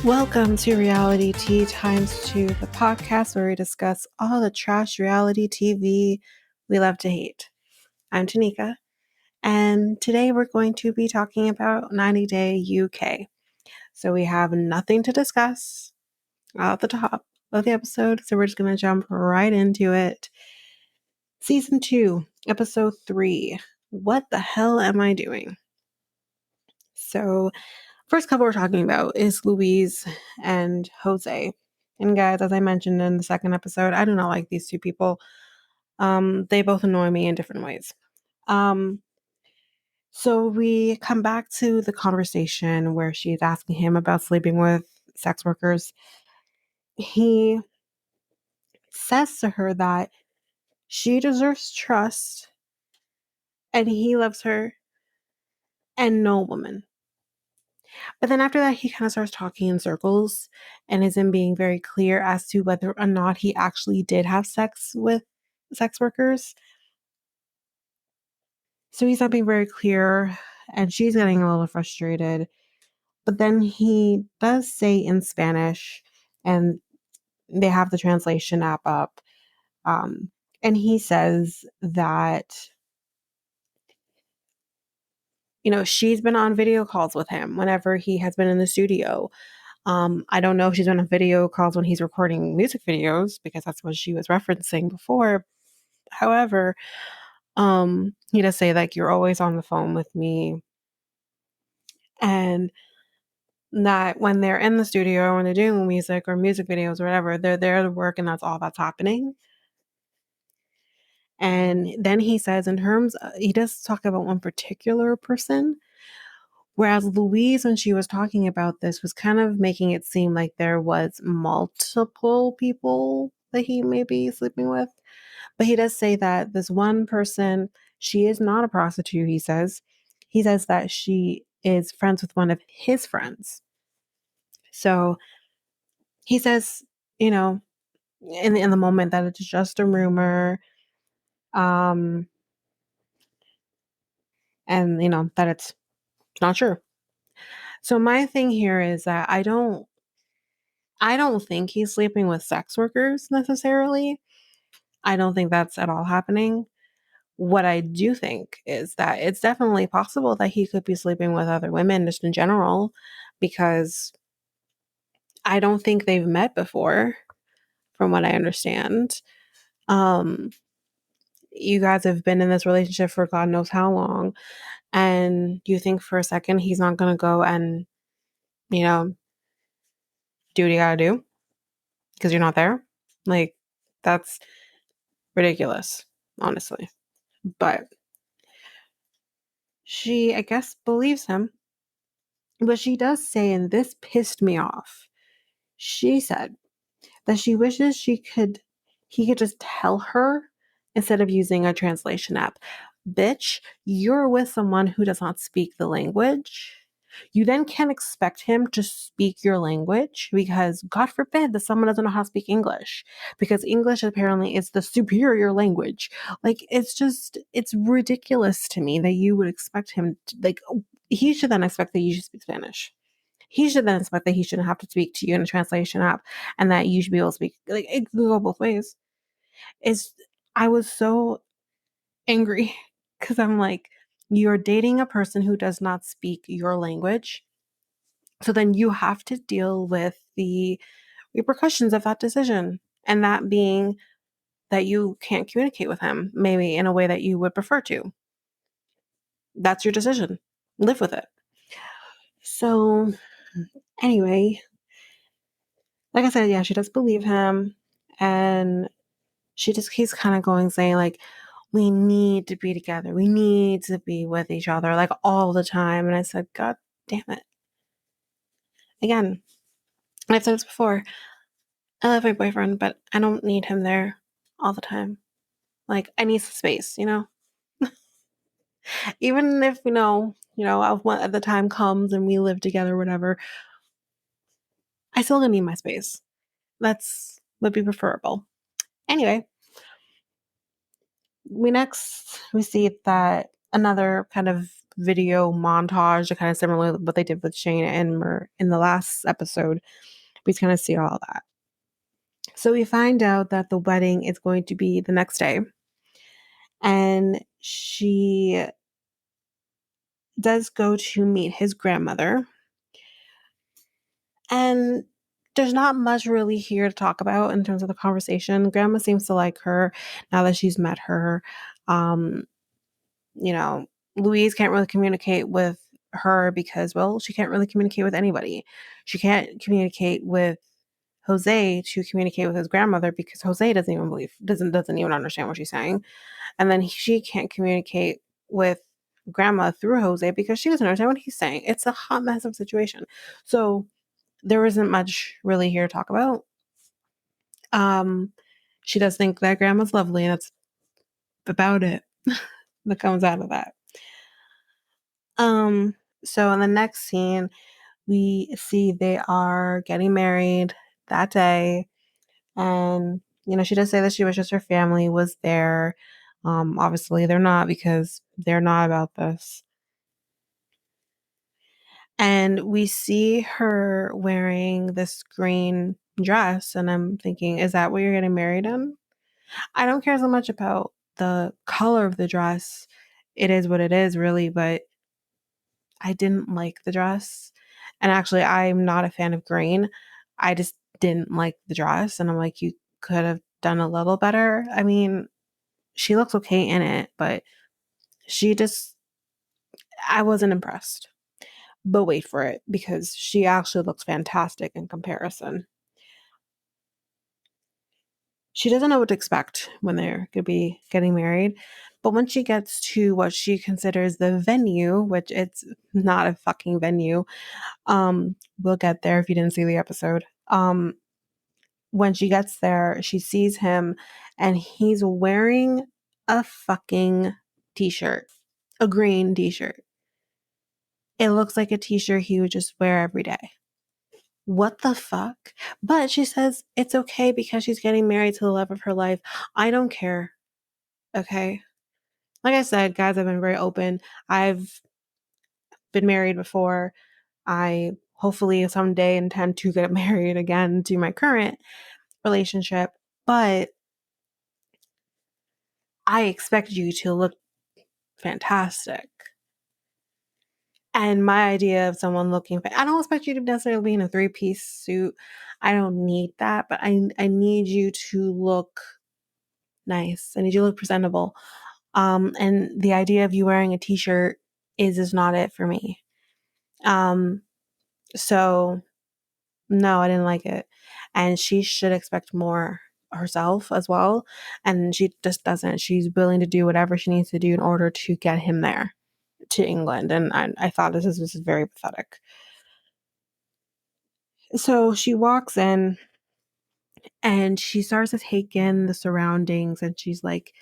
Welcome to Reality Tea Times 2, the podcast where we discuss all the trash reality TV we love to hate. I'm Tanika, and today we're going to be talking about 90 Day UK. So we have nothing to discuss at the top of the episode, so we're just going to jump right into it. Season 2, Episode 3, What the Hell Am I Doing? So first couple we're talking about is Louise and Jose. And guys, as I mentioned in the second episode, I do not like these two people. They both annoy me in different ways. So we come back to the conversation where she's asking him about sleeping with sex workers. He says to her that she deserves trust and he loves her and no woman. But then after that, he kind of starts talking in circles and isn't being very clear as to whether or not he actually did have sex with sex workers. So he's not being very clear, and she's getting a little frustrated. But then he does say in Spanish, and they have the translation app up. And he says that, she's been on video calls with him whenever he has been in the studio. I don't know if she's been on video calls when he's recording music videos because that's what she was referencing before. However, he does say like, you're always on the phone with me, and that when they're in the studio, when they're doing music or music videos or whatever, they're there to work and that's all that's happening. And then he says he does talk about one particular person, whereas Louise, when she was talking about this, was kind of making it seem like there was multiple people that he may be sleeping with. But he does say that this one person, she is not a prostitute, he says. He says that she is friends with one of his friends. So he says, in the moment that it's just a rumor, and that it's not true. So my thing here is that I don't think he's sleeping with sex workers necessarily. I don't think that's at all happening. What I do think is that it's definitely possible that he could be sleeping with other women just in general, because I don't think they've met before, from what I understand. You guys have been in this relationship for God knows how long, and you think for a second he's not going to go and, do what you got to do because you're not there? Like, that's ridiculous, honestly. But she, I guess, believes him. But she does say, and this pissed me off, she said that she wishes he could just tell her instead of using a translation app. Bitch, you're with someone who does not speak the language. You then can't expect him to speak your language because God forbid that someone doesn't know how to speak English, because English apparently is the superior language. Like, it's ridiculous to me that you would expect him to, like, he should then expect that you should speak Spanish. He should then expect that he shouldn't have to speak to you in a translation app and that you should be able to speak. Like, it could go both ways. I was so angry because I'm like, you're dating a person who does not speak your language. So then you have to deal with the repercussions of that decision. And that being that you can't communicate with him, maybe in a way that you would prefer to. That's your decision. Live with it. So, anyway, like I said, yeah, she does believe him. And she just keeps kind of going, saying, like, we need to be together. We need to be with each other, like, all the time. And I said, God damn it. Again, I've said this before. I love my boyfriend, but I don't need him there all the time. Like, I need some space, Even if, the time comes and we live together, whatever, I still gonna need my space. That's would be preferable. Anyway, we see that another kind of video montage, kind of similar to what they did with Shane and Mert in the last episode. We kind of see all that. So we find out that the wedding is going to be the next day. And she does go to meet his grandmother. And there's not much really here to talk about in terms of the conversation. Grandma seems to like her now that she's met her. You know, Louise can't really communicate with her because, well, she can't really communicate with anybody. She can't communicate with Jose to communicate with his grandmother because Jose doesn't even understand what she's saying. And then she can't communicate with grandma through Jose because she doesn't understand what he's saying. It's a hot mess of situation. So there isn't much really here to talk about. She does think that grandma's lovely, and that's about it that comes out of that. So in the next scene, we see they are getting married that day. And, she does say that she wishes her family was there. Obviously they're not because they're not about this. And we see her wearing this green dress, and I'm thinking, is that what you're getting married in? I don't care so much about the color of the dress. It is what it is, really, but I didn't like the dress. And actually, I'm not a fan of green. I just didn't like the dress. And I'm like, you could have done a little better. I mean, she looks okay in it, but I wasn't impressed. But wait for it, because she actually looks fantastic in comparison. She doesn't know what to expect when they're going to be getting married. But when she gets to what she considers the venue, which it's not a fucking venue, we'll get there if you didn't see the episode. When she gets there, she sees him and he's wearing a fucking t-shirt, a green t-shirt. It looks like a t-shirt he would just wear every day. What the fuck? But she says it's okay because she's getting married to the love of her life. I don't care. Okay. Like I said, guys, I've been very open. I've been married before. I hopefully someday intend to get married again to my current relationship, but I expect you to look fantastic. And my idea of someone I don't expect you to necessarily be in a 3-piece suit. I don't need that, but I need you to look nice. I need you to look presentable. And the idea of you wearing a t-shirt is not it for me. So no, I didn't like it. And she should expect more herself as well. And she just doesn't. She's willing to do whatever she needs to do in order to get him there to England. And I thought this is very pathetic. So she walks in and she starts to take in the surroundings, and she's like,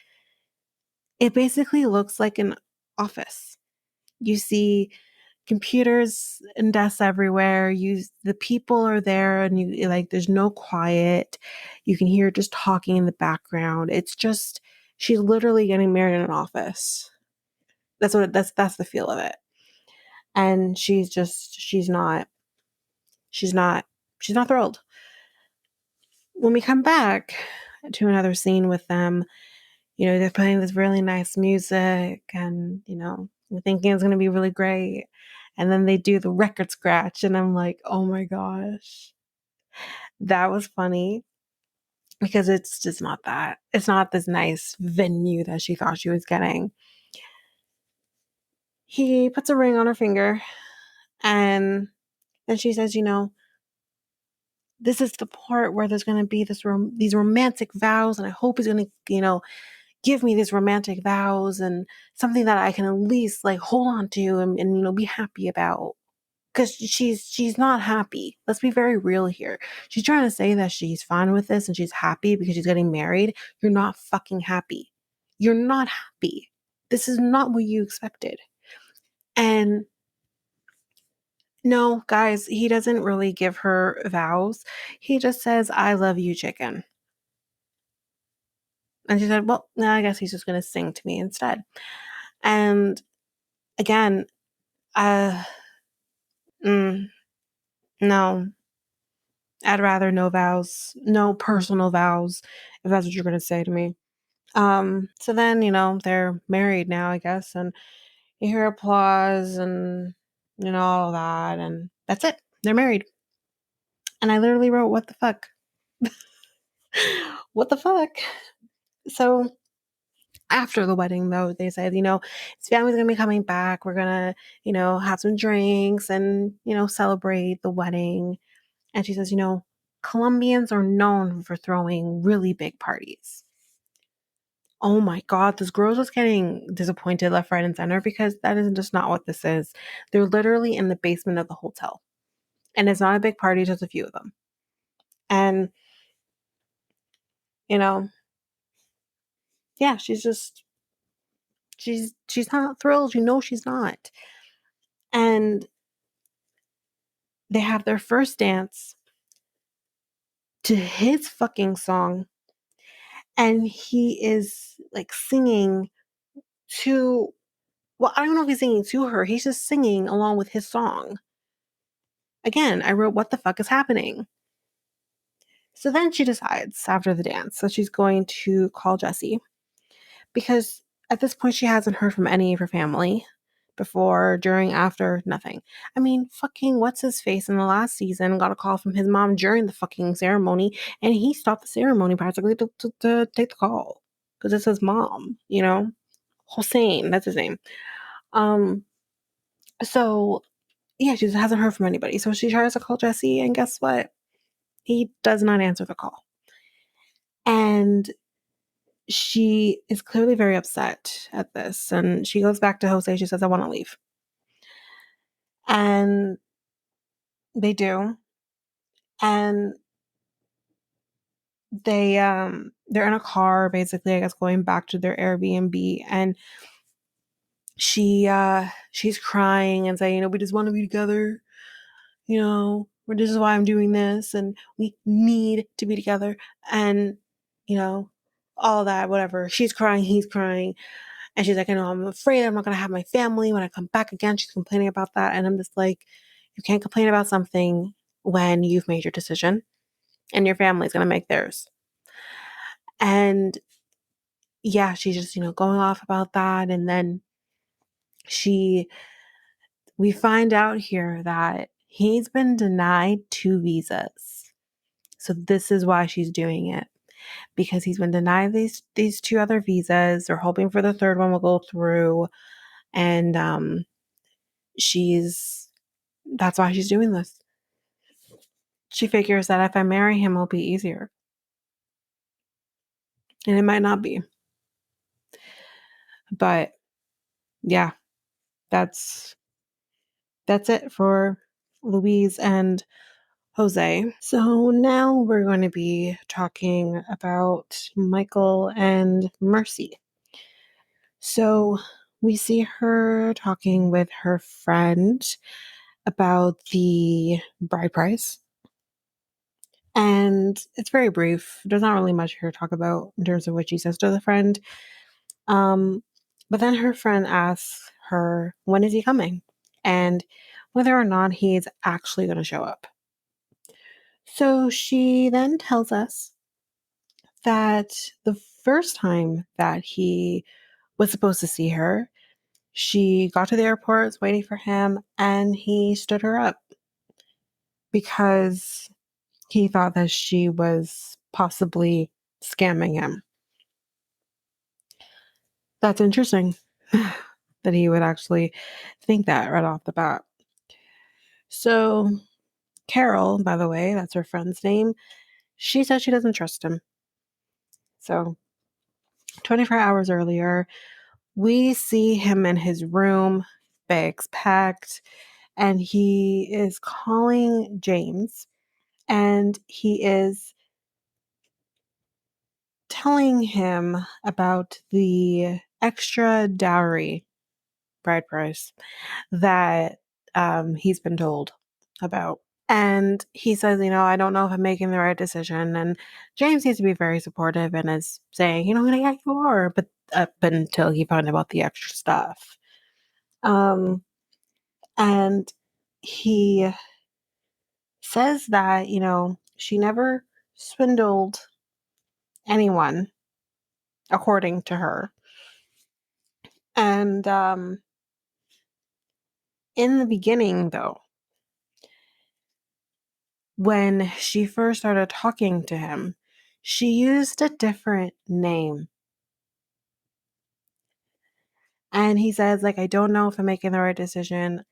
it basically looks like an office. You see computers and desks everywhere. The people are there, and you like there's no quiet. You can hear just talking in the background. It's just she's literally getting married in an office. That's the feel of it. And she's not thrilled. When we come back to another scene with them, they're playing this really nice music, and we're thinking it's going to be really great. And then they do the record scratch, and I'm like, oh my gosh. That was funny because it's just not that. It's not this nice venue that she thought she was getting. He puts a ring on her finger, and then she says, this is the part where there's going to be these romantic vows, and I hope he's going to, give me these romantic vows and something that I can at least like hold on to and be happy about. Because she's not happy. Let's be very real here. She's trying to say that she's fine with this and she's happy because she's getting married. You're not fucking happy. You're not happy. This is not what you expected. And no, guys, he doesn't really give her vows. He just says, I love you, chicken. And she said, well, I guess he's just going to sing to me instead. And again, uh, no, I'd rather no vows, no personal vows, if that's what you're gonna say to me. So then, they're married now, I guess, and you hear applause and, all that, and that's it. They're married. And I literally wrote, what the fuck? What the fuck? So after the wedding, though, they said, his family's gonna be coming back. We're gonna, have some drinks and, celebrate the wedding. And she says, Colombians are known for throwing really big parties. Oh my God, this girl was getting disappointed left, right, and center because that is just not what this is. They're literally in the basement of the hotel. And it's not a big party, just a few of them. And, yeah, she's not thrilled. She's not. And they have their first dance to his fucking song. And he is like singing to, well, I don't know if he's singing to her. He's just singing along with his song. Again, I wrote, what the fuck is happening? So then she decides after the dance that she's going to call Jesse because at this point she hasn't heard from any of her family before, during, after, nothing. I mean, fucking what's his face in the last season got a call from his mom during the fucking ceremony and he stopped the ceremony practically to take the call because it's his mom, Hossein, that's his name. So yeah, she just hasn't heard from anybody. So she tries to call Jesse and guess what? He does not answer the call. And she is clearly very upset at this. And she goes back to Jose. She says, I want to leave. And they do. And they're in a car, basically, I guess, going back to their Airbnb. And she's crying and saying, we just want to be together. This is why I'm doing this. And we need to be together. And, all that, whatever. She's crying. He's crying. And she's like, I'm afraid I'm not going to have my family when I come back again. She's complaining about that. And I'm just like, you can't complain about something when you've made your decision and your family's going to make theirs. And yeah, she's just, going off about that. And then we find out here that he's been denied 2 visas. So this is why she's doing it. Because he's been denied these 2 other visas. They're hoping for the third one will go through. And that's why she's doing this. She figures that if I marry him, it'll be easier. And it might not be. But yeah, that's it for Louise and Jose. So now we're going to be talking about Michael and Mercy. So we see her talking with her friend about the bride price. And it's very brief. There's not really much here to talk about in terms of what she says to the friend. But then her friend asks her, when is he coming? And whether or not he's actually going to show up. So she then tells us that the first time that he was supposed to see her, she got to the airport, was waiting for him, and he stood her up because he thought that she was possibly scamming him. That's interesting that he would actually think that right off the bat. So Carol, by the way, that's her friend's name, she says she doesn't trust him. So 24 hours earlier, we see him in his room, bags packed, and he is calling James, and he is telling him about the extra dowry bride price that he's been told about. And he says, I don't know if I'm making the right decision. And James seems to be very supportive and is saying, yeah, you are. But up until he found out about the extra stuff. Um, and he says that, she never swindled anyone, according to her. And in the beginning, though, when she first started talking to him, she used a different name. And he says, like, I don't know if I'm making the right decision.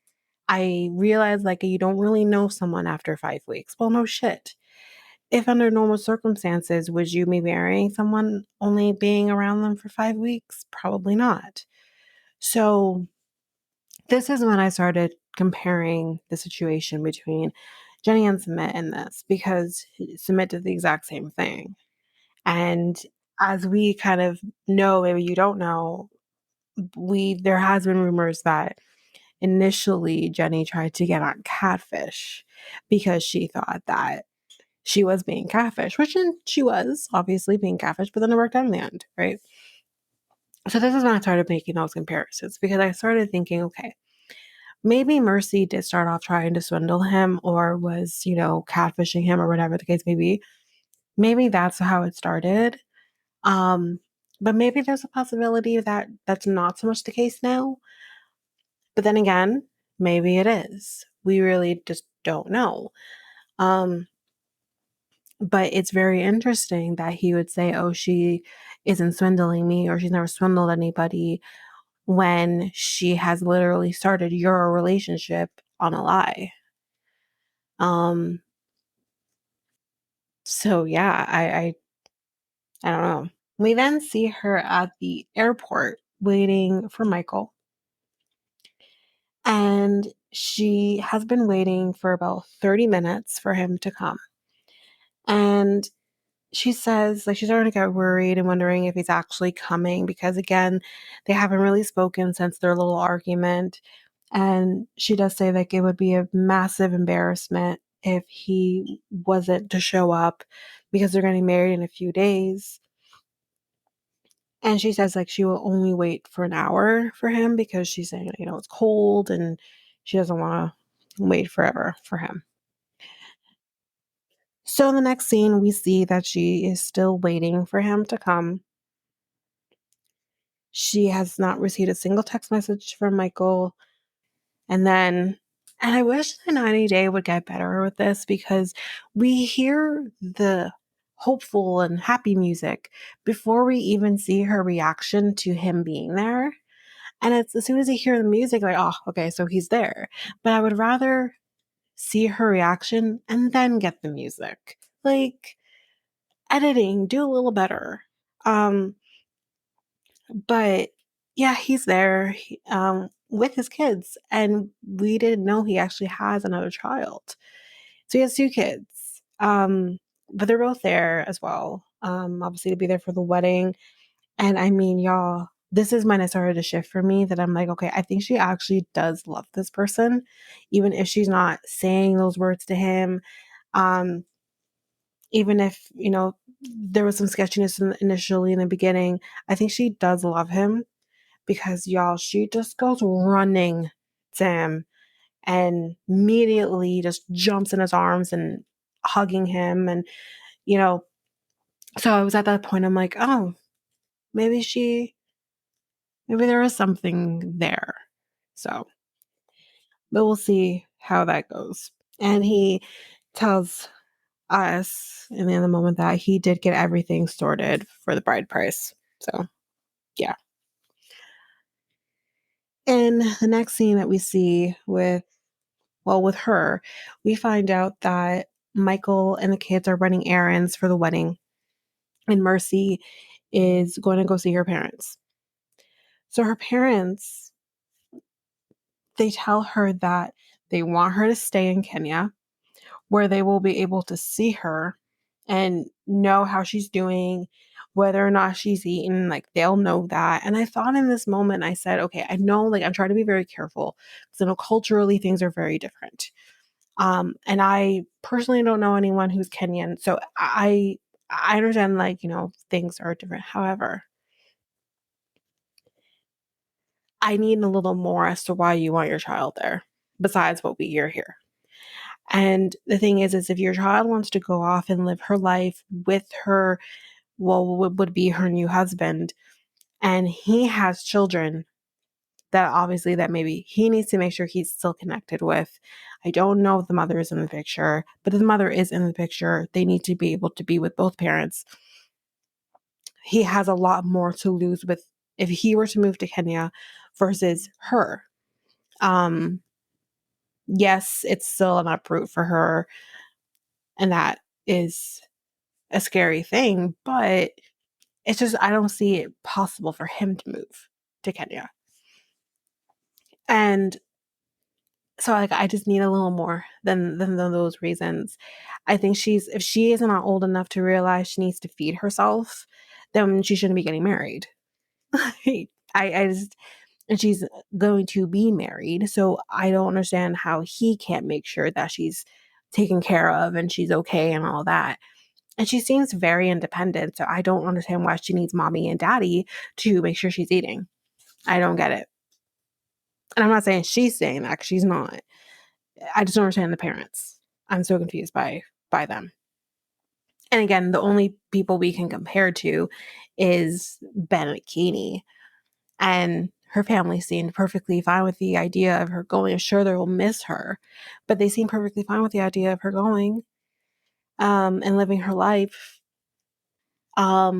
I realize, like, you don't really know someone after 5 weeks. Well, no shit. If under normal circumstances, would you be marrying someone only being around them for 5 weeks? Probably not. So this is when I started comparing the situation between Jenny and Submit in this, because Submit did the exact same thing. And as we kind of know, maybe you don't know, there has been rumors that initially Jenny tried to get on Catfish because she thought that she was being catfish, which she was obviously being catfish, but then it worked out in the end, right? So this is when I started making those comparisons, because I started thinking, okay, maybe Mercy did start off trying to swindle him, or was, catfishing him, or whatever the case may be. Maybe that's how it started. Um, but maybe there's a possibility that that's not so much the case now. But then again, maybe it is. We really just don't know. Um, but it's very interesting that he would say, oh, she isn't swindling me, or she's never swindled anybody, when she has literally started your relationship on a lie. So yeah, I don't know. We then see her at the airport waiting for Michael. And she has been waiting for about 30 minutes for him to come. And she says, like, she's starting to get worried and wondering if he's actually coming, because again, they haven't really spoken since their little argument. And she does say, like, it would be a massive embarrassment if he wasn't to show up, because they're getting married in a few days. And she says, like, she will only wait for an hour for him, because she's saying, it's cold and she doesn't want to wait forever for him. So in the next scene, we see that she is still waiting for him to come. She has not received a single text message from Michael. And I wish the 90-day would get better with this, because we hear the hopeful and happy music before we even see her reaction to him being there. And it's as soon as you hear the music, like, oh, okay, so he's there. But I would rather see her reaction and then get the music. Like, editing, do a little better. But yeah, he's there, with his kids, and we didn't know he actually has another child. So he has two kids, but they're both there as well, obviously to be there for the wedding. And I mean, y'all, this is when it started to shift for me, that I'm like, okay, I think she actually does love this person, even if she's not saying those words to him. Um, Even if, there was some sketchiness initially in the beginning, I think she does love him, because y'all, she just goes running to him and immediately just jumps in his arms and hugging him. And, you know, so I was at that point, I'm like, oh, maybe maybe there is something there. So, but we'll see how that goes. And he tells us in the moment that he did get everything sorted for the bride price. So, yeah. In the next scene that we see with her, we find out that Michael and the kids are running errands for the wedding, and Mercy is going to go see her parents. So her parents, they tell her that they want her to stay in Kenya, where they will be able to see her and know how she's doing, whether or not she's eaten, like they'll know that. And I thought in this moment, I said, okay, I know, like, I'm trying to be very careful, because I know culturally things are very different. And I personally don't know anyone who's Kenyan. So I understand, like, things are different. However, I need a little more as to why you want your child there, besides what we hear here. And the thing is if your child wants to go off and live her life with her, well, what would be her new husband, and he has children that obviously that maybe he needs to make sure he's still connected with. I don't know if the mother is in the picture, but if the mother is in the picture, they need to be able to be with both parents. He has a lot more to lose with if he were to move to Kenya versus her. Um, yes, it's still an uproot for her, and that is a scary thing, but it's just I don't see it possible for him to move to Kenya. And so like I just need a little more than those reasons. I think if she is not old enough to realize she needs to feed herself, then she shouldn't be getting married. I just and she's going to be married, so I don't understand how he can't make sure that she's taken care of and she's okay and all that. And she seems very independent, so I don't understand why she needs mommy and daddy to make sure she's eating. I don't get it. And I'm not saying she's saying that, 'cause she's not. I just don't understand the parents. I'm so confused by them. And again, the only people we can compare to is Ben Keeney. And her family seemed perfectly fine with the idea of her going. Sure, they will miss her, but they seem perfectly fine with the idea of her going and living her life. I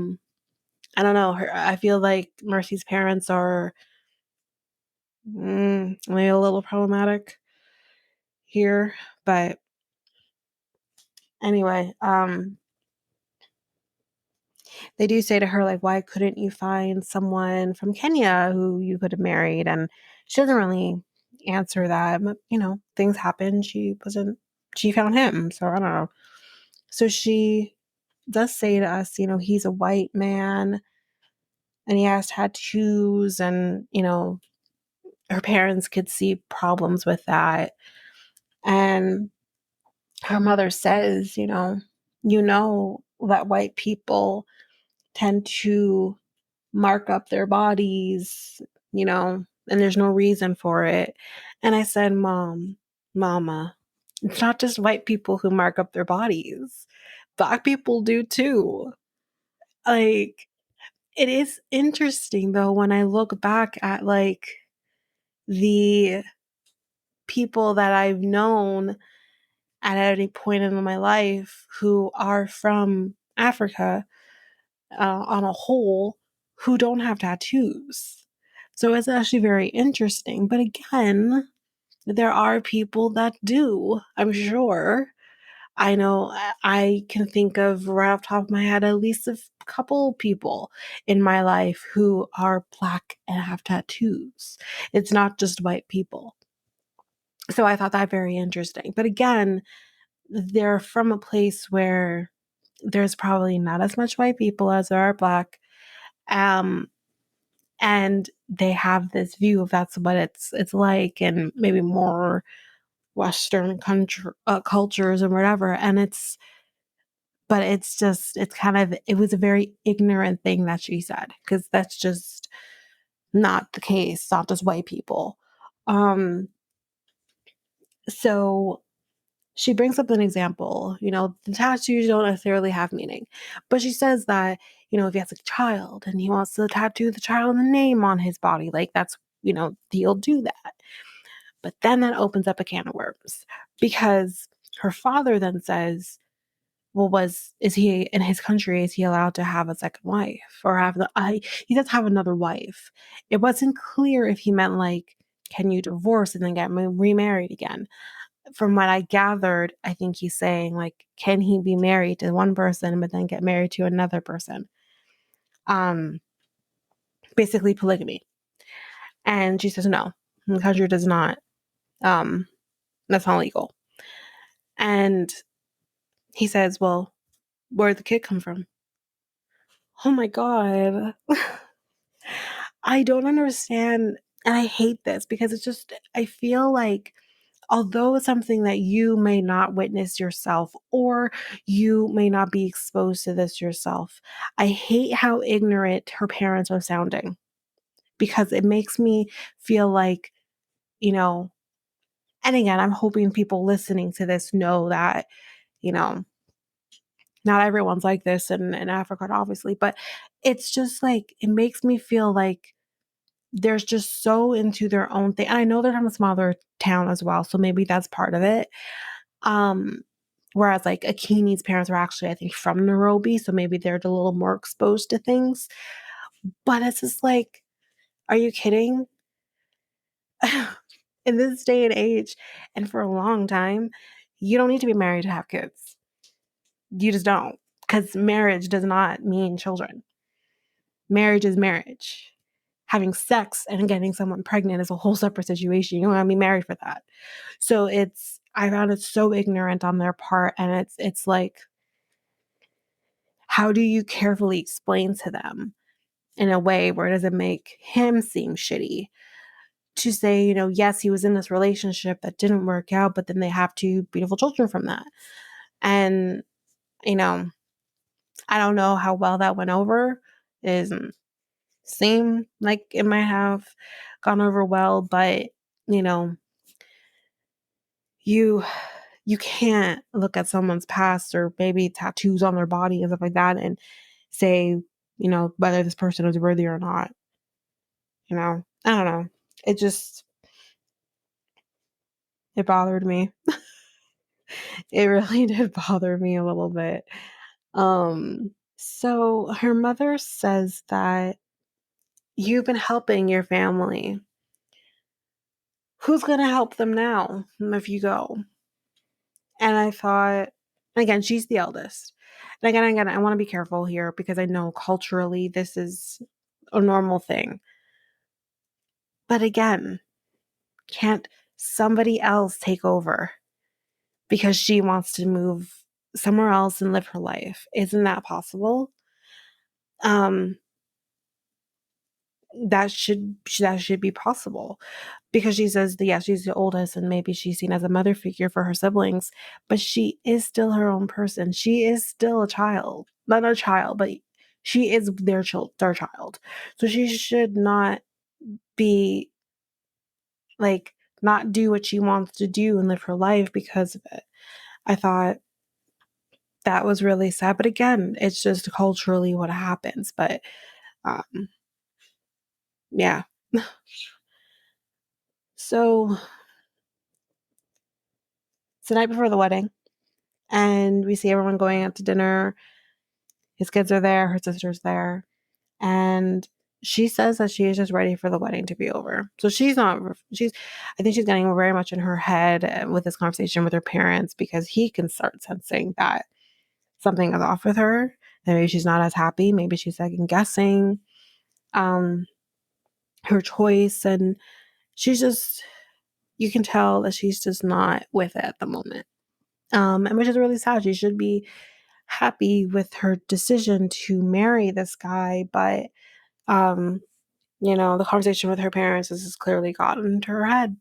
don't know. I feel like Mercy's parents are maybe a little problematic here, but anyway, they do say to her, like, why couldn't you find someone from Kenya who you could have married? And she doesn't really answer that. But, things happen. She found him. So I don't know. So she does say to us, he's a white man and he has tattoos, and, her parents could see problems with that. And her mother says, that white people tend to mark up their bodies, and there's no reason for it. And I said, Mama, it's not just white people who mark up their bodies. Black people do too. Like, it is interesting though when I look back at like the people that I've known at any point in my life who are from Africa on a whole who don't have tattoos. So it's actually very interesting. But again, there are people that do, I'm sure. I know I can think of right off the top of my head at least a couple people in my life who are Black and have tattoos. It's not just white people. So I thought that very interesting. But again, they're from a place where there's probably not as much white people as there are Black. And they have this view of that's what it's like, and maybe more Western cultures and whatever. And but it's just, it was a very ignorant thing that she said, because that's just not the case, not just white people. So she brings up an example, the tattoos don't necessarily have meaning, but she says that, if he has a child and he wants to tattoo the child name on his body, like that's, he'll do that. But then that opens up a can of worms, because her father then says, well, is he in his country? Is he allowed to have a second wife or he does have another wife? It wasn't clear if he meant like, can you divorce and then get remarried again? From what I gathered, I think he's saying like, can he be married to one person but then get married to another person? Basically polygamy. And she says no, the country does not. That's not legal. And he says, well, where'd the kid come from? Oh my God. I don't understand. And I hate this because it's just, I feel like although it's something that you may not witness yourself or you may not be exposed to this yourself, I hate how ignorant her parents are sounding. because it makes me feel like, you know, and again, I'm hoping people listening to this know that, you know, not everyone's like this in Africa, obviously, but it's just like, it makes me feel like they're just so into their own thing. And I know they're from a smaller town as well, so maybe that's part of it. Um, Whereas like Akini's parents were actually, I think, from Nairobi, so maybe they're a little more exposed to things. But it's just like, are you kidding? In this day and age, and for a long time, you don't need to be married to have kids. You just don't. Because marriage does not mean children. Marriage is marriage. Having sex and getting someone pregnant is a whole separate situation. You don't want to be married for that. So I found it so ignorant on their part. And it's like, how do you carefully explain to them in a way where it doesn't make him seem shitty? To say, yes, he was in this relationship that didn't work out, but then they have two beautiful children from that. And, I don't know how well that went over. It doesn't seem like it might have gone over well, but, you know, you you can't look at someone's past or maybe tattoos on their body and stuff like that and say, whether this person is worthy or not. I don't know. It just, it bothered me. It really did bother me a little bit. So her mother says that you've been helping your family. Who's going to help them now if you go? And I thought, again, she's the eldest. And again, I want to be careful here because I know culturally this is a normal thing. But again, can't somebody else take over because she wants to move somewhere else and live her life? Isn't that possible? That should be possible, because she says that, yeah, she's the oldest and maybe she's seen as a mother figure for her siblings, but she is still her own person. She is still a child, not a child, but she is their child. So she should not be like, not do what she wants to do and live her life because of it. I thought that was really sad, but again, it's just culturally what happens. But yeah. So it's the night before the wedding, and we see everyone going out to dinner. His kids are there, her sister's there, and she says that she is just ready for the wedding to be over. So I think she's getting very much in her head with this conversation with her parents, because he can start sensing that something is off with her. Maybe she's not as happy. Maybe she's second guessing her choice, and you can tell that she's just not with it at the moment. And which is really sad. She should be happy with her decision to marry this guy, but the conversation with her parents has clearly gotten into her head.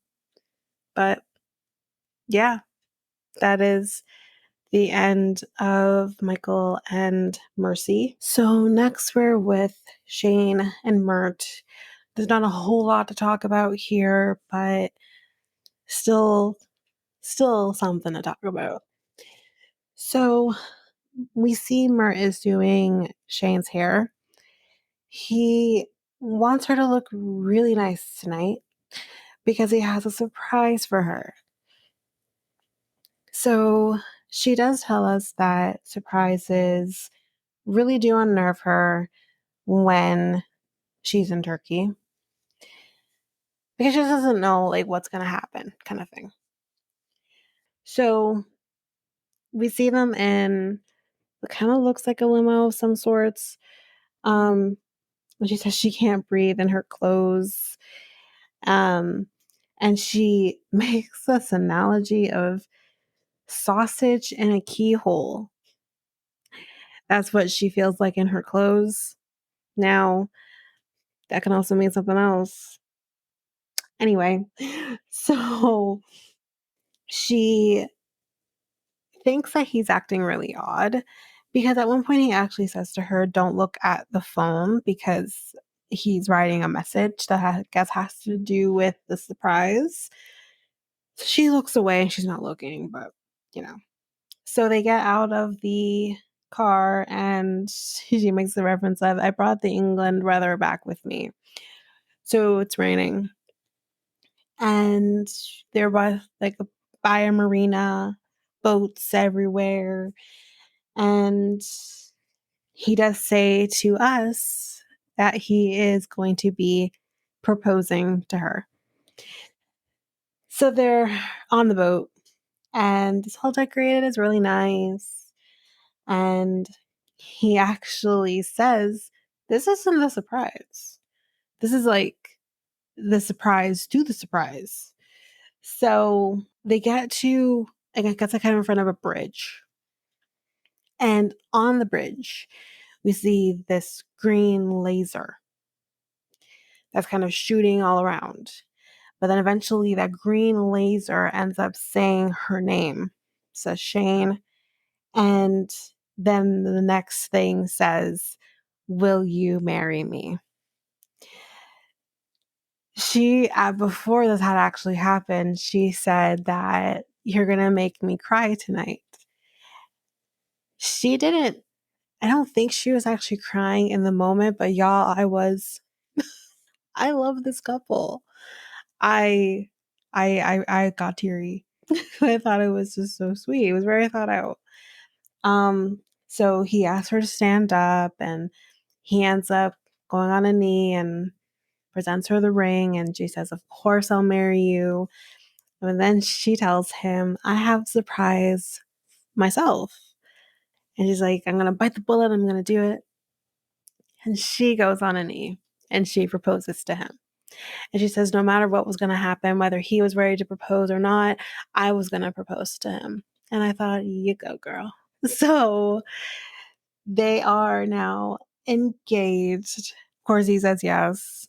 But yeah, that is the end of Michael and Mercy. So next we're with Shane and Mert. There's not a whole lot to talk about here, but still something to talk about. So we see Mert is doing Shane's hair. He wants her to look really nice tonight because he has a surprise for her. So she does tell us that surprises really do unnerve her when she's in Turkey, because she doesn't know like what's going to happen, kind of thing. So we see them in what kind of looks like a limo of some sorts. When she says she can't breathe in her clothes. And she makes this analogy of sausage in a keyhole. That's what she feels like in her clothes. Now, that can also mean something else. Anyway, so she thinks that he's acting really odd, because at one point he actually says to her, "Don't look at the phone," because he's writing a message that I guess has to do with the surprise. She looks away and she's not looking, but you know. So they get out of the car and she makes the reference of, I brought the England weather back with me. So it's raining. And there was like by a marina, boats everywhere. And he does say to us that he is going to be proposing to her. So they're on the boat and it's all decorated. It's really nice. And he actually says, this isn't a surprise. This is like the surprise to the surprise. So they get to, I guess, kind of in front of a bridge. And on the bridge, we see this green laser that's kind of shooting all around. But then eventually that green laser ends up saying her name. It says Shane. And then the next thing says, will you marry me? She, before this had actually happened, she said that you're going to make me cry tonight. She didn't, I don't think she was actually crying in the moment, but y'all, I was. I love this couple. I got teary. I thought it was just so sweet. It was very thought out. So he asked her to stand up and he ends up going on a knee and presents her the ring and she says, of course I'll marry you. And then she tells him, I have a surprise myself. And she's like, I'm going to bite the bullet. I'm going to do it. And she goes on a knee and she proposes to him. And she says, no matter what was going to happen, whether he was ready to propose or not, I was going to propose to him. And I thought, you go, girl. So they are now engaged. Of course, he says yes.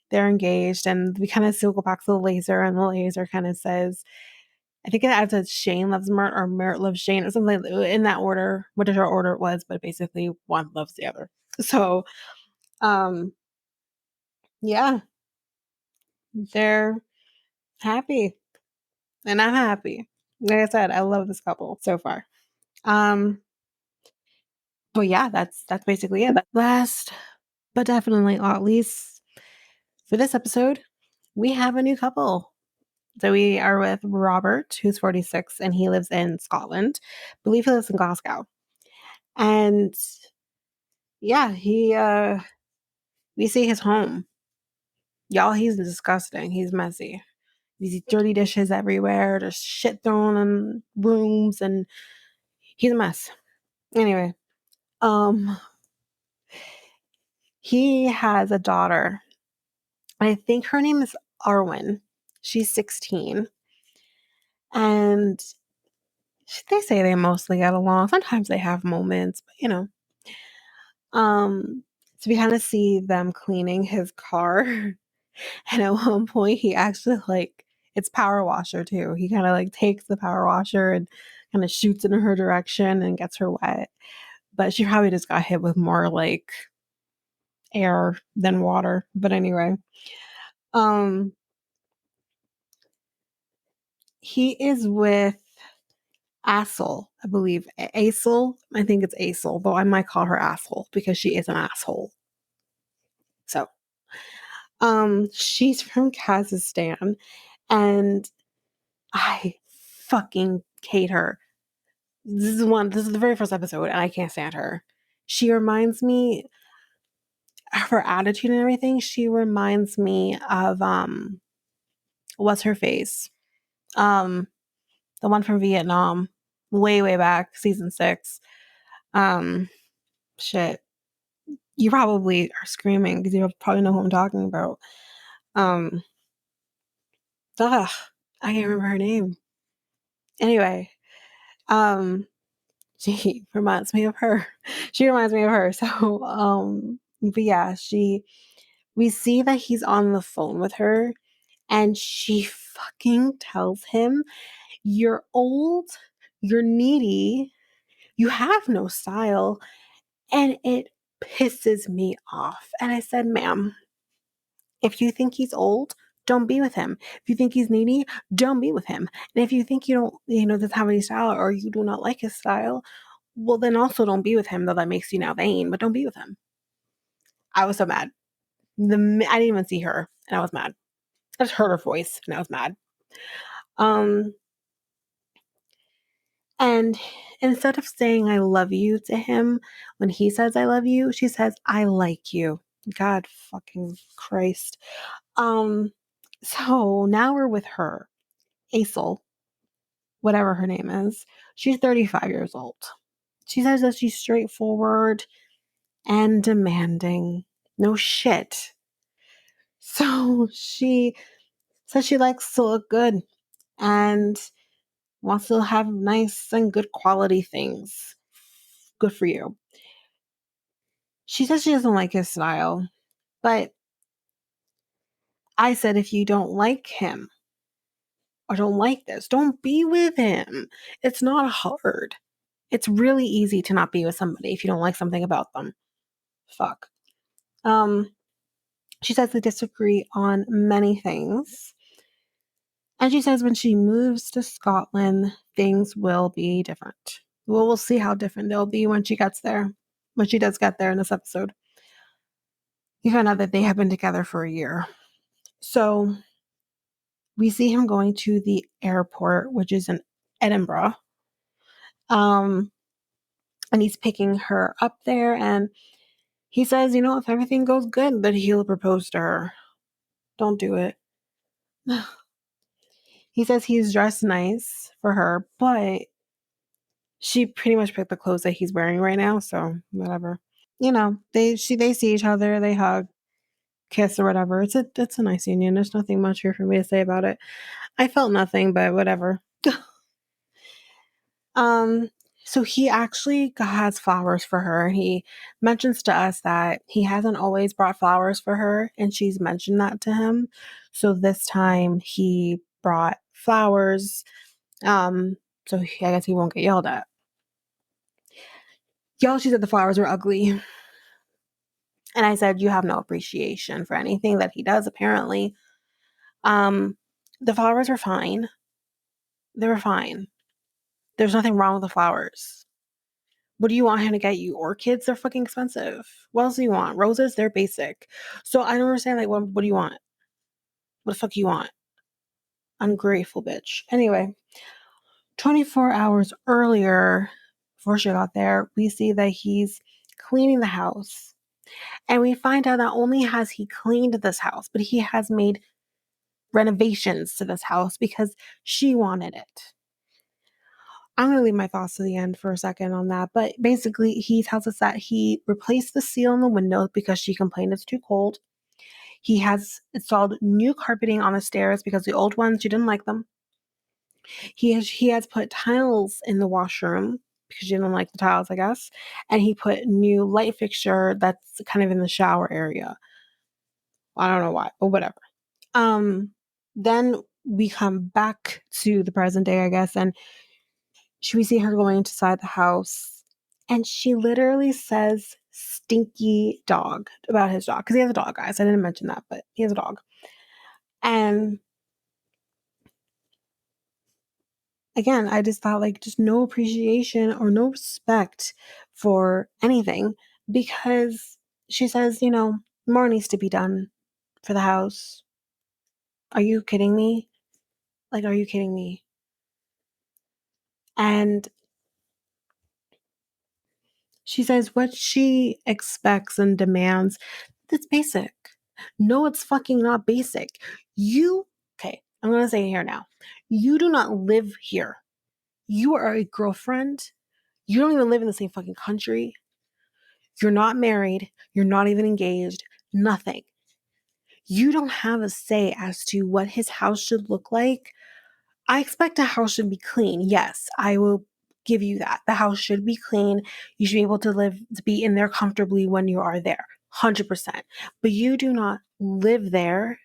They're engaged. And we kind of circle back to the laser, and the laser kind of says, I think it either Shane loves Mert or Mert loves Shane or something in that order, whatever order it was, but basically one loves the other. So, yeah, they're happy. And I'm happy. Like I said, I love this couple so far. But yeah, that's basically it. Last but definitely not least, for this episode, we have a new couple. So we are with Robert, who's 46, and he lives in Scotland. I believe he lives in Glasgow. And yeah, we see his home. Y'all, he's disgusting. He's messy. These dirty dishes everywhere. There's shit thrown in rooms, and he's a mess. Anyway, he has a daughter. I think her name is Arwen. She's 16. And they say they mostly get along. Sometimes they have moments, but you know. So we kind of see them cleaning his car. And at one point he actually it's power washer too. He kind of takes the power washer and kind of shoots in her direction and gets her wet. But she probably just got hit with more air than water. But anyway, he is with Assel, I believe. Assel, I think it's Assel, though I might call her Asshole because she is an asshole. So, she's from Kazakhstan, and I fucking hate her. This is the very first episode, and I can't stand her. She reminds me, her attitude and everything, she reminds me of, what's her face? The one from Vietnam, way, way back, season 6. Shit. You probably are screaming because you probably know who I'm talking about. Ugh, I can't remember her name. Anyway, she reminds me of her. She reminds me of her. So, but yeah, we see that he's on the phone with her, and she fucking tells him, "You're old, you're needy, you have no style," and it pisses me off. And I said, ma'am, if you think he's old, don't be with him. If you think he's needy, don't be with him. And if you think you don't, doesn't have any style or you do not like his style, well, then also don't be with him, though that makes you now vain, but don't be with him. I was so mad. I didn't even see her, and I was mad. I just heard her voice, and I was mad. Um, and instead of saying I love you to him, when he says I love you, she says I like you. God fucking Christ. So now we're with her, Assel, whatever her name is. She's 35 years old. She says that she's straightforward and demanding. No shit. So she says she likes to look good and wants to have nice and good quality things. Good for you. She says she doesn't like his style, but I said if you don't like him or don't like this, don't be with him. It's not hard. It's really easy to not be with somebody if you don't like something about them. Fuck. She says they disagree on many things. And she says when she moves to Scotland, things will be different. Well, we'll see how different they'll be when she gets there. When she does get there in this episode. You find out that they have been together for a year. So we see him going to the airport, which is in Edinburgh. And he's picking her up there, and he says, if everything goes good, that he'll propose to her. Don't do it. He says he's dressed nice for her, but she pretty much picked the clothes that he's wearing right now, so whatever. They see each other, they hug, kiss or whatever. It's a nice union. There's nothing much here for me to say about it. I felt nothing, but whatever. So he actually has flowers for her. He mentions to us that he hasn't always brought flowers for her, and she's mentioned that to him. So this time he brought flowers. So I guess he won't get yelled at. Y'all, she said the flowers were ugly. And I said, you have no appreciation for anything that he does, apparently. The flowers were fine. They were fine. There's nothing wrong with the flowers. What do you want him to get you? Orchids? They're fucking expensive. What else do you want? Roses? They're basic. So I don't understand, what do you want? What the fuck do you want? Ungrateful bitch. Anyway, 24 hours earlier, before she got there, we see that he's cleaning the house. And we find out not only has he cleaned this house, but he has made renovations to this house because she wanted it. I'm going to leave my thoughts to the end for a second on that. But basically, he tells us that he replaced the seal in the window because she complained it's too cold. He has installed new carpeting on the stairs because the old ones, she didn't like them. He has put tiles in the washroom because she didn't like the tiles, I guess. And he put new light fixture that's kind of in the shower area. I don't know why, but whatever. Then we come back to the present day, I guess, and we see her going inside the house, and she literally says stinky dog about his dog, because he has a dog, guys. I didn't mention that, but he has a dog. And again, I just thought, just no appreciation or no respect for anything, because she says, more needs to be done for the house. Are you kidding me? Are you kidding me? And she says what she expects and demands, that's basic. No, it's fucking not basic. Okay, I'm going to say it here now. You do not live here. You are a girlfriend. You don't even live in the same fucking country. You're not married. You're not even engaged. Nothing. You don't have a say as to what his house should look like. I expect a house should be clean. Yes, I will give you that. The house should be clean. You should be able to be in there comfortably when you are there. 100%. But you do not live there.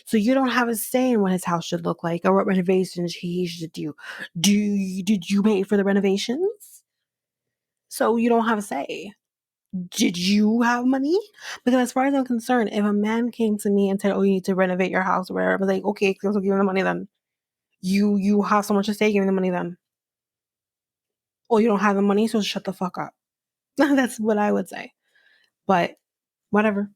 So you don't have a say in what his house should look like or what renovations he should do. Did you pay for the renovations? So you don't have a say. Did you have money? Because as far as I'm concerned, if a man came to me and said, "Oh, you need to renovate your house," or whatever, I'm like, "Okay, so give me the money then. You have so much to say, give me the money then." Or you don't have the money, so shut the fuck up. That's what I would say. But whatever.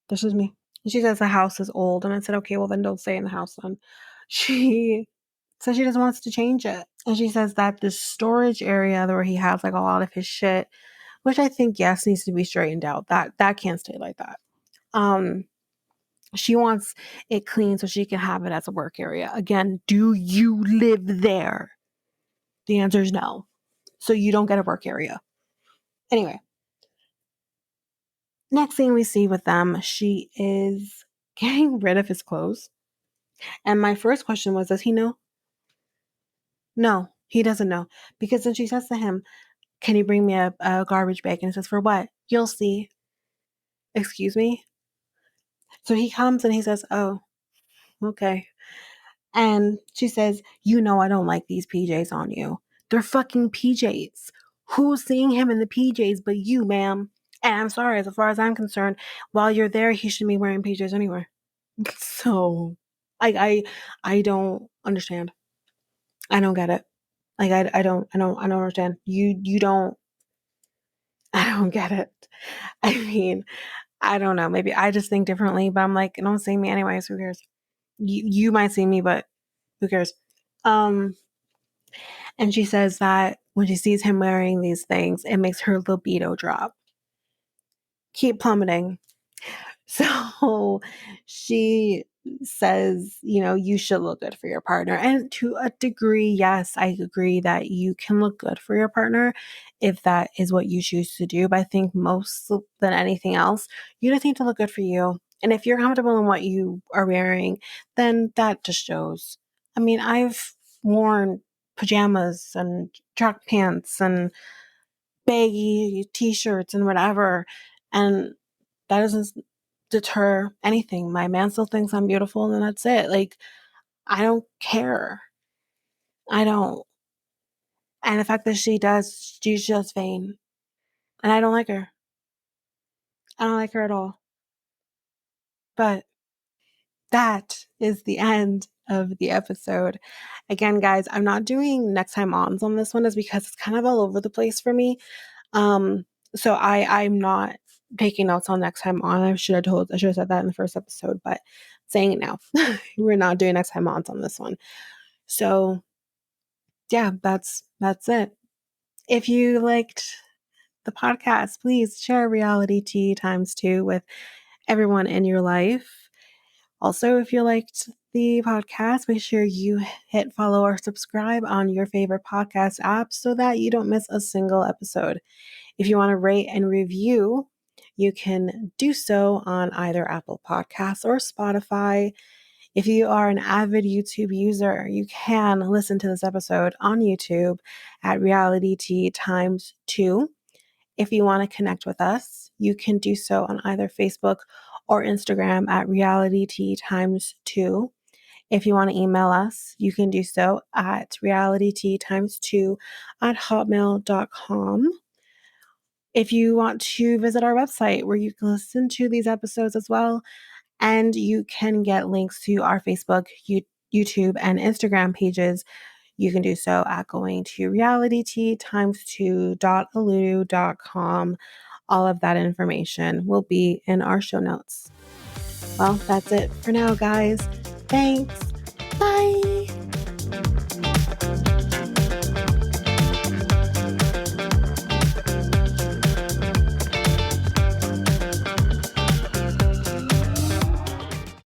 This is me. And she says the house is old, and I said, "Okay, well then don't stay in the house then." She says she doesn't want us to change it, and she says that the storage area where he has like a lot of his shit, which I think yes needs to be straightened out. That can't stay like that. Um, she wants it clean so she can have it as a work area. Again, do you live there? The answer is no. So you don't get a work area. Anyway, next thing we see with them, she is getting rid of his clothes. And my first question was, does he know? No, he doesn't know. Because then she says to him, "Can you bring me a garbage bag?" And he says, "For what?" "You'll see." "Excuse me?" So he comes and he says, "Oh, okay." And she says, "You know I don't like these PJs on you. They're fucking PJs. Who's seeing him in the PJs but you, ma'am? And I'm sorry, as far as I'm concerned, while you're there, he shouldn't be wearing PJs anyway." So, I don't understand. I don't get it. Like I don't understand. You don't. I don't get it. I mean, I don't know. Maybe I just think differently, but I'm like, don't see me anyways. Who cares? You might see me, but who cares? Um, and she says that when she sees him wearing these things, it makes her libido drop. Keep plummeting. So she says, you should look good for your partner. And to a degree, yes, I agree that you can look good for your partner if that is what you choose to do. But I think most than anything else, you just need to look good for you. And if you're comfortable in what you are wearing, then that just shows. I mean, I've worn pajamas and track pants and baggy t-shirts and whatever. And that doesn't deter anything. My man still thinks I'm beautiful and that's it. Like, I don't care. I don't. And the fact that she does, she's just vain. And I don't like her. I don't like her at all. But that is the end of the episode. Again, guys, I'm not doing next time ons on this one is because it's kind of all over the place for me. So I'm not taking notes on next time on. I should have said that in the first episode, but saying it now. We're not doing next time ons on this one. So yeah, that's it. If you liked the podcast, please share Reality Tea ×2 with everyone in your life. Also, if you liked the podcast, make sure you hit follow or subscribe on your favorite podcast app so that you don't miss a single episode. If you want to rate and review, you can do so on either Apple Podcasts or Spotify. If you are an avid YouTube user, you can listen to this episode on YouTube at Reality Tea ×2. If you want to connect with us, you can do so on either Facebook or Instagram at Reality Tea ×2. If you want to email us, you can do so at realitytea ×2 at hotmail.com. If you want to visit our website where you can listen to these episodes as well, and you can get links to our Facebook, YouTube, and Instagram pages, you can do so at going to realitytea ×2.aludu.com. All of that information will be in our show notes. Well, that's it for now, guys. Thanks. Bye.